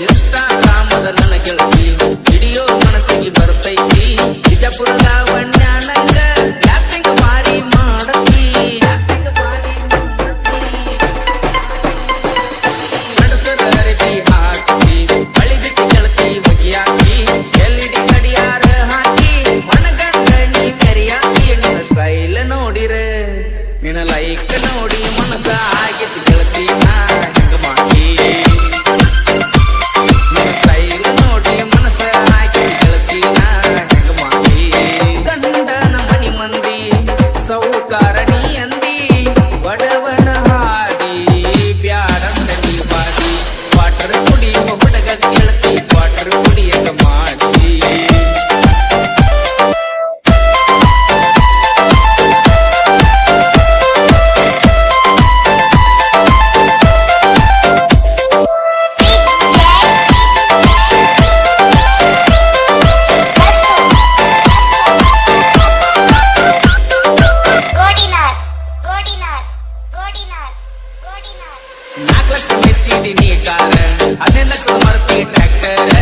ಇನ್ಸ್ಟಾಗ್ರಾಮದ ನನ್ನ ಗೆಳತಿ ವಿಡಿಯೋ ಮನಸ್ಸಿಗೆ ಬರ್ತೈತಿ ಬಿಜಾಪುರದ ವನ್ಯಾನಂಗ ಯಾಪಿಂಗ್ ಬಾರಿ ಮಾಡತಿ ನಡಸರ ಅರಬಿ ಹಾಕಿ ಬಳಿಬಿಟ್ಟು ಗೆಳತಿ ಬಗೆಯಾಕಿ ಎಲ್ಇಡಿ ಗಡಿಯಾರ ಹಾಕಿ ಮನಗಂಡ ನೀ ಮೆರಿಯಾಕಿ ನಿನ್ನ ಸ್ಟೈಲ್ ನೋಡಿರೆ ನಿನ್ನ ಲೈಕ್ ನೋಡಿ ಮನಸ್ಸ ಆಗಿತ್ತು ಗೆಳತಿ ನಾ ಹೆಂಗ ಮಾಡಿ ಸೌಕಾರಣಿ ಅಂದಿ ಬಡವನ ಹಾದಿ ಬ್ಯಾರಂದ ನೀ ಬಾದಿ ವಾಟರ್ ಕುಡಿಯುವ ಹುಡುಗ ಗೆಳತಿ ವಾಟರ್ ಕುಡಿಯಕ ಮಾಡಿ ಮೆಚ್ಚಿದೀನಿ ಕಾರ 10 ಲಕ್ಷ ಮರ್ತಿ ಟ್ರ್ಯಾಕ್ಟರ್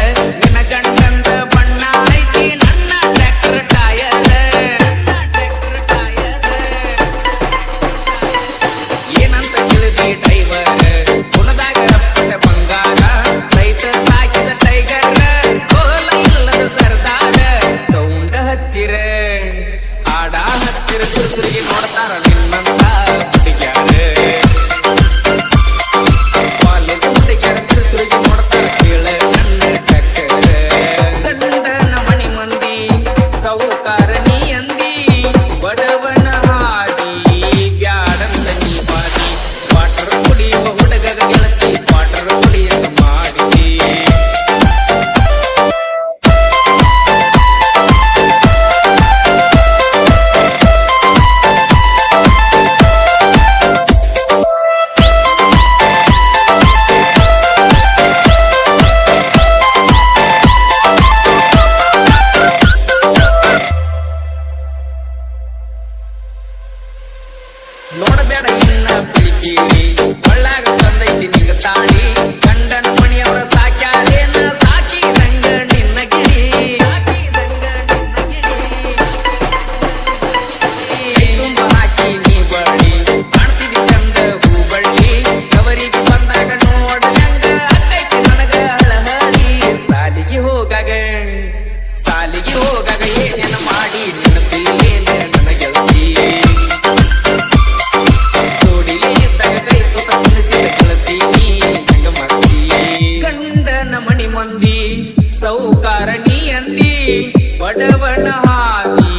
ನಿನ್ನ ಗಂಡಂದ ಬಣ್ಣ ಐತಿ ನನ್ನ ಟ್ರ್ಯಾಕ್ಟರ್ ಟಯರ್ ಏನಂತ ತಿಳಿದಿ ಡ್ರೈವರ್ ಕುಣದಾಗ ಪಟ್ಟ ಬಂಗಾರ ರೈತ ಸಾಕಿದ ಟೈಗರ್ ಸೋಲ ಇಲ್ಲದ ಸರ್ದಾರ ಸೌಂಡ ಹಚ್ಚಿರ ಆಡ ಹಚ್ಚಿರ ಸುರುಸುರಿಗೆ ನೋಡ್ತಾರ ನಿನ್ನಂತ ಹುಡುಗ್ಯಾರ ಸೌಕಾರಣಿ ಅಂದಿ ಬಡವನ ಹಾದಿ ಬ್ಯಾಡಂದ ನೀ ಬಾದಿ ವಾಟರ್ ಕುಡಿಯುವ ಹುಡುಗ ಗೆಳತಿ ವಾಟರ್ ಕುಡಿಯಕ ಮಾಡಿದಿ ನೋಡಬೇಡ ಇನ್ನ ಪಿಳಿಕೀಳಿ ಒಳ್ಳಾಗ ತಂದೈತಿ ನಿಂಗ ತಾಳಿ ಗಂಡನ ಮಣಿಯವರ ಸಾಕ್ಯಾರೇನ ಸಾಕಿದಂಗ ನಿನ್ನ ಗಿಳಿ ತುಂಬ ಹಾಕಿ ನೀ ಬಳ್ಳಿ ಕಾಣ್ತಿದಿ ಚಂದ ಹೂ ಬಳ್ಳಿ ಅವರಿಗೆ ಬಂದಾಗ ನೋಡಲಂಗ ಅಕ್ಕೈತಿ ನನಗ ಹಳಹಳಿ ಸಾಲಿಗೆ ಹೋಗಾಗ ಏನೇನ ಮಾಡಿ ನಿನ್ನ ಪ್ರೀಲೇನ ನನ್ನ ಗೆಳತಿ ಗಂಡನ ಮಣಿ ಮಂದಿ ಸೌಕಾರಣಿ ಅಂದಿ ಬಡವನ ಹಾದಿ